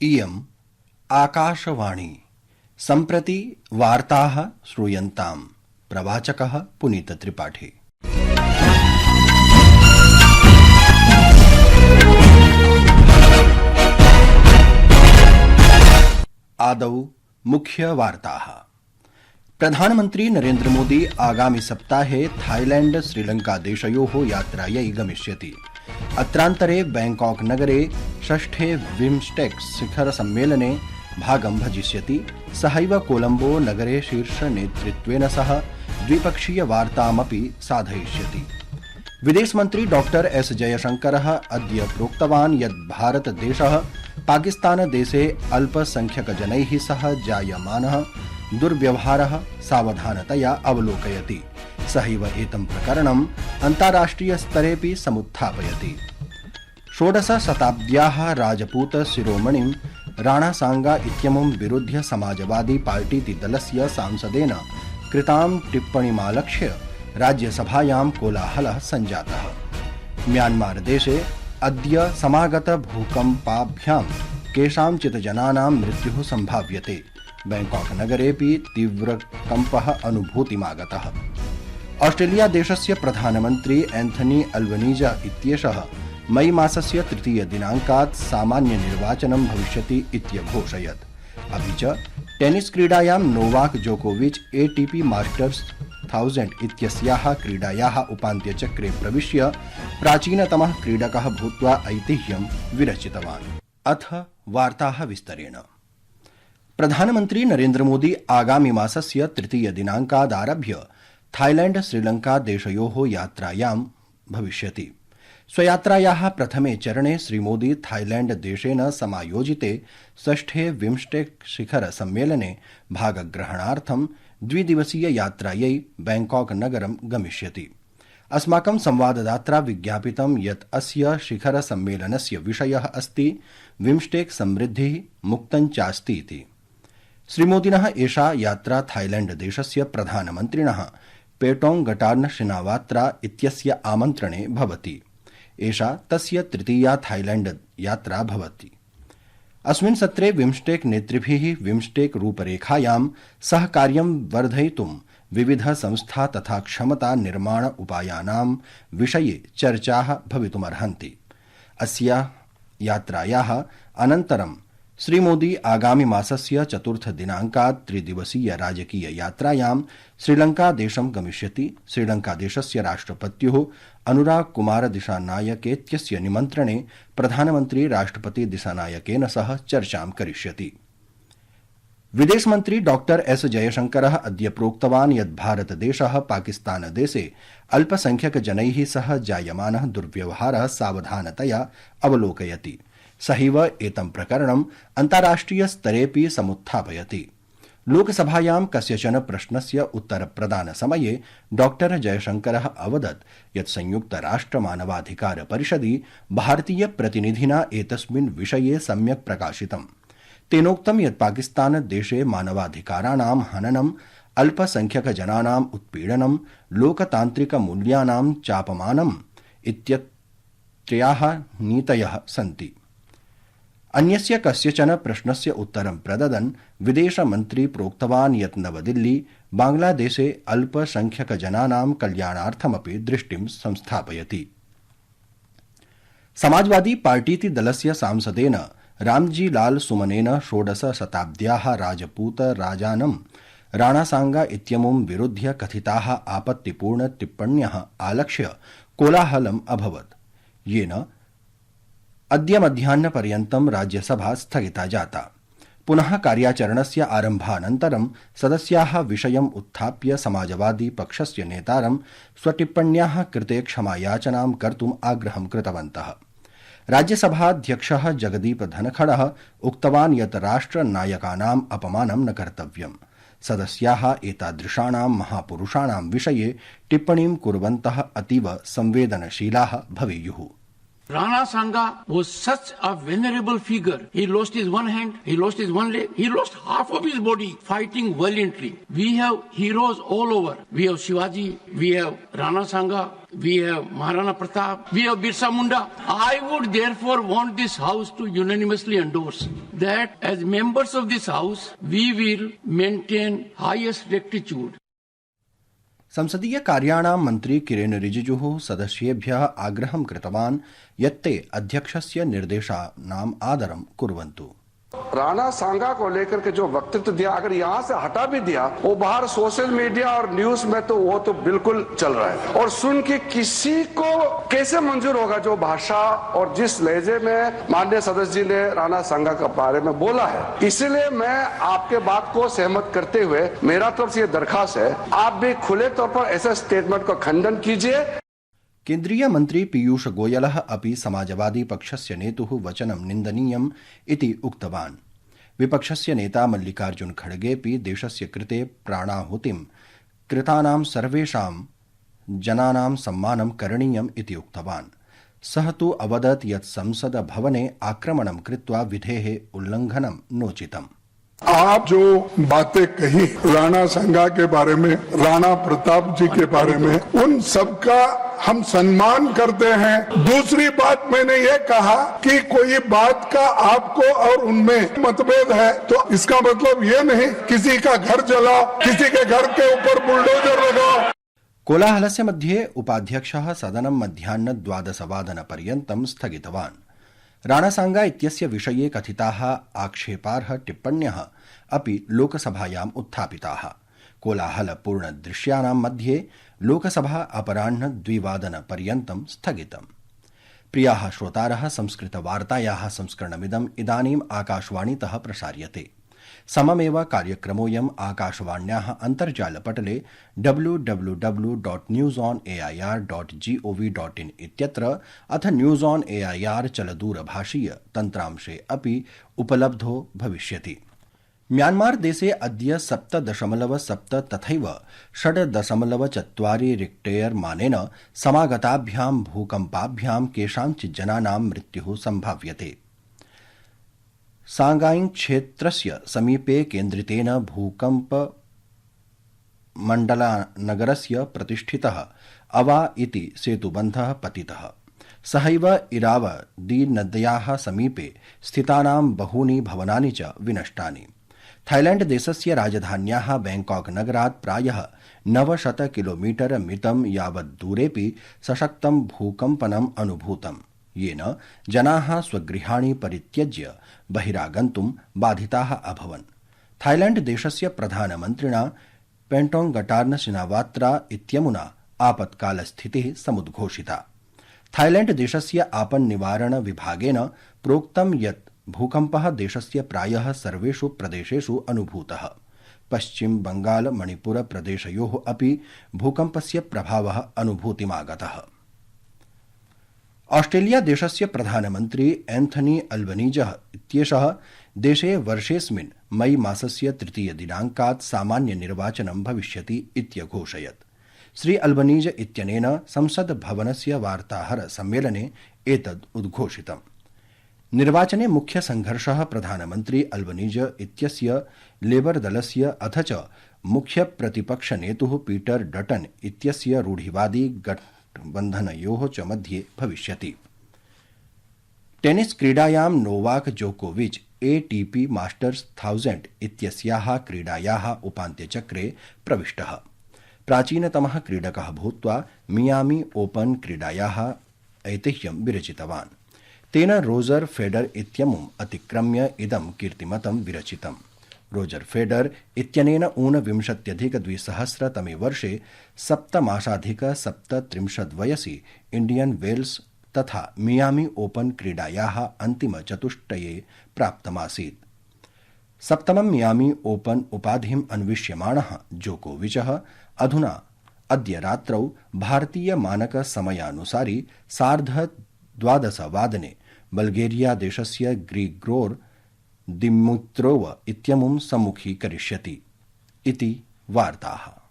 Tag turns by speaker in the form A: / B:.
A: इयम् आकाशवाणी सम्प्रति वार्ताः श्रूयन्ताम्। प्रवाचकः पुनीत त्रिपाठी। आदौ मुख्य वार्ताः। प्रधानमन्त्री नरेन्द्र मोदी आगामि सप्ताहे थाईलैंड श्रीलंका देशयोः यात्रायै गमिष्यति। अत्रान्तरे बैंकॉक नगरे षष्ठे बिम्स्टेक्स शिखर सम्मेलने भागं भजिष्यति। सहैव कोलंबो नगरे शीर्ष नेतृत्वेन सह द्विपक्षीय वार्तामपि साधयिष्यति। विदेश मन्त्री डॉक्टर एस जयशंकरः अद्य प्रोक्तवान् यत् भारतदेशः पाकिस्तानदेशे अल्पसंख्यकजनैः सह जायमानः दुर्व्यवहारः सावधानतया अवलोकयति। सहैव एतं प्रकरणम् अन्ताराष्ट्रिय स्तरेऽपि समुत्थापयति। षोडश शताब्द्याः राजपूत शिरोमणिं राणा सांगा इत्यमुं विरुध्य समाजवादी पार्टीति दलस्य सांसदेन कृतां टिप्पणीमालक्ष्य राज्यसभायां कोलाहलः सञ्जातः। म्यांमार देशे अद्य समागत भूकम्पाभ्यां केषांचित् जनानां मृत्युः सम्भाव्यते। बैंकॉक नगरेऽपि तीव्रकम्पः अनुभूतिमागतः। ऑस्ट्रेलिया देशस्य प्रधानमन्त्री एंथनी अल्बनीज़ इत्येषः मई मासस्य तृतीय दिनाङ्कात् सामान्य निर्वाचनं भविष्यति इत्यघोषयत्। अपि च टेनिस क्रीडायां नोवाक जोकोविच एटीपी मास्टर्स 1000 इत्यस्याः क्रीडायाः उपान्त्यचक्रे प्रविश्य प्राचीनतमः क्रीडकः भूत्वा ऐतिह्यं विरचितवान्। अथ वार्ताः विस्तरेण। प्रधानमन्त्री नरेन्द्र मोदी आगामि मासस्य तृतीय दिनाङ्कादारभ्य थाईलैंड श्रीलंका देशयोः यात्रायां भविष्यति। स्वयात्रायाः प्रथमे चरणे श्रीमोदी थाईलैंड देशेन समायोजिते षष्ठे बिम्स्टेक्स शिखर सम्मेलने भागग्रहणार्थं द्विदिवसीय यात्रायै बैंकॉक नगरं गमिष्यति। अस्माकं संवाददात्रा विज्ञापितं यत् अस्य शिखर सम्मेलनस्य विषयः अस्ति बिम्स्टेक्स समृद्धिः मुक्तं चास्ति इति। श्रीमोदिनः एषा यात्रा थाईलैंड देशस्य प्रधानमन्त्रिणः पेटोंग गटार्न शिनावात्रा इत्यस्य आमन्त्रणे भवति। एषा तस्य तृतीया थाईलैंड यात्रा भवति। अस्मिन् सत्रे बिम्स्टेक नेतृभिः बिम्स्टेक रूपरेखायां सहकार्यं वर्धयितुं विविध संस्था तथा क्षमता निर्माण उपायानां विषये चर्चाः भवितुमर्हन्ति। अस्याः यात्रायाः अनन्तरं श्रीमोदी आगामि मासस्य चतुर्थ दिनाङ्कात् त्रिदिवसीय राजकीय यात्रायां श्रीलंका देशं गमिष्यति। श्रीलंका देशस्य राष्ट्रपत्युः अनुराग कुमार दिशानायकेत्यस्य निमन्त्रणे प्रधानमन्त्री राष्ट्रपति दिशानायकेन सह चर्चां करिष्यति। विदेश मन्त्री डॉक्टर एस जयशंकरः अद्य प्रोक्तवान् यत् भारतदेशः पाकिस्तानदेशे अल्पसंख्यकजनैः सह जायमानः दुर्व्यवहारः सावधानतया अवलोकयति। सहैव एतं प्रकरणम् अन्ताराष्ट्रिय स्तरेऽपि समुत्थापयति। लोकसभायां कस्यचन प्रश्नस्य उत्तरप्रदानसमये डॉक्टर जयशंकरः अवदत् यत् संयुक्तराष्ट्र मानवाधिकार परिषदि भारतीय प्रतिनिधिना एतस्मिन् विषये सम्यक् प्रकाशितम्। तेनोक्तं यत् पाकिस्तान देशे मानवाधिकाराणां हननम्, अल्पसंख्यकजनानाम् उत्पीडनं, लोकतान्त्रिकमूल्यानां चापमानम् इत्यत्रयाः नीतयः सन्ति। अन्यस्य कस्यचन प्रश्नस्य उत्तरं प्रददन् विदेशमन्त्री प्रोक्तवान् यत् नवदिल्ली बांग्लादेशे अल्पसंख्यकजनानां कल्याणार्थमपि दृष्टिं संस्थापयति। समाजवादी पार्टीति दलस्य सांसदेन रामजी लाल सुमनेन षोडश शताब्द्याः राजपूत राजानं राणा सांगा इत्यमुं विरुध्य कथिताः आपत्तिपूर्ण टिप्पण्यः आलक्ष्य कोलाहलम् अभवत्। येन अद्य मध्याह्नपर्यन्तं राज्यसभा स्थगिता जाता। पुनः कार्याचरणस्य आरम्भानन्तरं सदस्याः विषयम् उत्थाप्य समाजवादी पक्षस्य नेतारं स्वटिप्पण्याः कृते क्षमायाचनां कर्तुम् आग्रहं कृतवन्तः। राज्यसभाध्यक्षः जगदीप धनखडः उक्तवान् यत् राष्ट्रनायकानाम् अपमानं न कर्तव्यम्। सदस्याः एतादृशानां महापुरुषाणां विषये टिप्पणीं कुर्वन्तः अतीव संवेदनशीलाः भवेयुः।
B: Rana Sanga was such a venerable figure. He lost his one hand, he lost his one leg, he lost half of his body fighting valiantly. We have heroes all over. We have Shivaji, we have Rana Sanga, we have Maharana Pratap, we have Birsa Munda. I would therefore want this house to unanimously endorse that as members of this house, we will maintain highest rectitude.
A: संसदीय कार्याणां मन्त्री किरेन रिजिजुः सदस्येभ्यः आग्रहं कृतवान् यत् ते अध्यक्षस्य निर्देशानाम् आदरं कुर्वन्तु।
C: राणा सांगा को लेकर के जो वक्तव्य दिया, अगर यहाँ से हटा भी दिया, वो बाहर सोशल मीडिया और न्यूज में तो वो तो बिल्कुल चल रहा है और सुन के किसी को कैसे मंजूर होगा जो भाषा और जिस लहजे में माननीय सदस्य जी ने राणा सांगा के बारे में बोला है। इसलिए मैं आपके बात को सहमत करते हुए मेरा तरफ से ये दरखास्त है, आप भी खुले तौर पर ऐसे स्टेटमेंट का खंडन कीजिए।
A: केन्द्रीय मन्त्री पीयूष गोयलः अपि समाजवादी पक्षस्य नेतुः वचनं निन्दनीयम् इति उक्तवान्। विपक्षस्य नेता मल्लिकार्जुन खड़गेऽपि देशस्य कृते प्राणाहुतिं कृतानां सर्वेषां जनानां सम्मानं करणीयम् इति उक्तवान्। सः तु अवदत् यत् संसद भवने आक्रमणं कृत्वा विधेः उल्लङ्घनं नोचितम्।
D: आप जो बातें कही राणा सांगा के बारे में, राणा प्रताप जी के बारे में, उन सबका हम सम्मान करते हैं। दूसरी बात मैंने ये कहा कि कोई बात का आपको और उनमें मतभेद है तो इसका मतलब ये नहीं किसी का घर जलाओ, किसी के घर के ऊपर बुलडोजर लगाओ।
A: कोलाहलस्य मध्ये उपाध्यक्षः सदनं मध्याह्न 12:00 स्थगितवान्। राणासांगा इत्यस्य विषये कथिताः आक्षेपार्ह टिप्पण्यः अपि लोकसभायाम् उत्थापिताः। कोलाहलपूर्णदृश्यानां मध्ये लोकसभा अपराह्न 2:00 स्थगितम्। प्रियाः श्रोतारः, संस्कृतवार्तायाः संस्करणमिदम् इदानीम् आकाशवाणीतः प्रसार्यते। सममेव कार्यक्रमोऽयम् आकाशवाण्याः अन्तर्जालपटले www.newsonair.gov.in इत्यत्र अथ न्यूज ऑन एआईआर चलदूरभाषीय तन्त्रांशे अपि उपलब्धो भविष्यति। म्यांमार देशे अद्य 7.7 तथैव 6.4 रिक्टेयर मानेन समागताभ्यां भूकम्पाभ्यां केषाञ्चित् जनानां मृत्युः सम्भाव्यते। सांगाइंग क्षेत्रस्य समीपे केन्द्रितेन भूकम्पमण्डलानगरस्य प्रतिष्ठितः अवा इति सेतुबन्धः पतितः। सहैव इरावदी नद्याः समीपे स्थितानां बहूनि भवनानि च विनष्टानि। थाईलैंड देशस्य राजधान्याः बैंकॉक नगरात् प्रायः 900 किलोमीटर मितं यावत् दूरेऽपि सशक्तं भूकम्पनम् अनुभूतम्, येन जनाः स्वगृहाणि परित्यज्य बहिरागन्तुं बाधिताः अभवन्। थाईलैंड देशस्य प्रधानमन्त्रिणा पेंटोंगटार्न सिनावात्रा इत्यमुना आपत्कालस्थितिः समुद्घोषिता। थाईलैंड देशस्य आपन् निवारण विभागेन प्रोक्तं यत् भूकम्पः देशस्य प्रायः सर्वेषु प्रदेशेषु अनुभूतः। पश्चिम बंगाल मणिपुर प्रदेशयोः अपि भूकम्पस्य प्रभावः अनुभूतिमागतः। ऑस्ट्रेलिया देशस्य प्रधानमन्त्री एंथनी अल्बनीजः इत्येषः देशे वर्षेऽस्मिन् मई मासस्य 3 दिनाङ्कात् सामान्य निर्वाचनं भविष्यति इत्यघोषयत्। श्री अल्बनीज इत्यनेन संसद भवनस्य वार्ताहर सम्मेलने एतद् उद्घोषितम्। निर्वाचने मुख्य संघर्षः प्रधानमन्त्री अल्बनीज इत्यस्य लेबर दलस्य अथ च मुख्य प्रतिपक्ष नेतुः पीटर डटन इत्यस्य रूढिवादी गठबन्धनयोः च मध्ये भविष्यति। टेनिस क्रीडायां नोवाक जोकोविच एटीपी मास्टर्स 1000 इत्यस्याः क्रीडायाः उपान्त्यचक्रे प्रविष्टः। प्राचीनतमः क्रीडकः भूत्वा मियामी ओपन क्रीडायाः ऐतिह्यं विरचितवान्। तेन रोजर फेडर इत्यमुम् अतिक्रम्य इदं कीर्तिमतं विरचितम्। रोजर फेडर इत्यनेन ऊनविंशत्यधिक-2000 तमे वर्षे 7 मासाधिक-37 वयसि इंडियन वेल्स तथा मियामी ओपन क्रीडायाः अन्तिमचतुष्टये प्राप्तमासीत्। 7मं मियामी ओपन उपाधिम् अन्विष्यमाणः जोकोविचः अधुना अद्य रात्रौ भारतीय मानक समयानुसारि 12:30 बल्गेरिया देशस्य ग्रिगोर दिमित्रोव इत्यमुं सम्मुखीकरिष्यति इति वार्ताः।